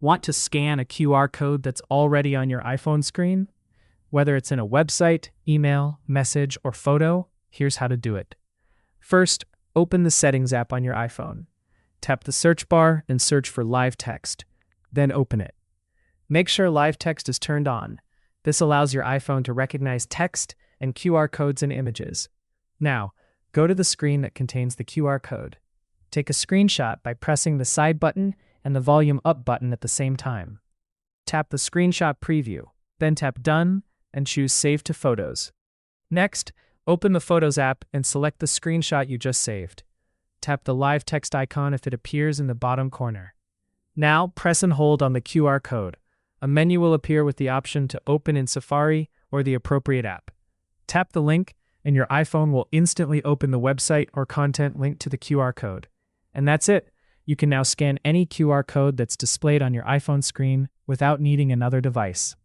Want to scan a QR code that's already on your iPhone screen? Whether it's in a website, email, message, or photo, here's how to do it. First, open the Settings app on your iPhone. Tap the search bar and search for Live Text. Then open it. Make sure Live Text is turned on. This allows your iPhone to recognize text and QR codes and images. Now, go to the screen that contains the QR code. Take a screenshot by pressing the side button and the volume up button at the same time. Tap the screenshot preview, then tap Done and choose Save to Photos. Next, open the Photos app and select the screenshot you just saved. Tap the Live Text icon if it appears in the bottom corner. Now, press and hold on the QR code. A menu will appear with the option to open in Safari or the appropriate app. Tap the link, and your iPhone will instantly open the website or content linked to the QR code. And that's it. You can now scan any QR code that's displayed on your iPhone screen without needing another device.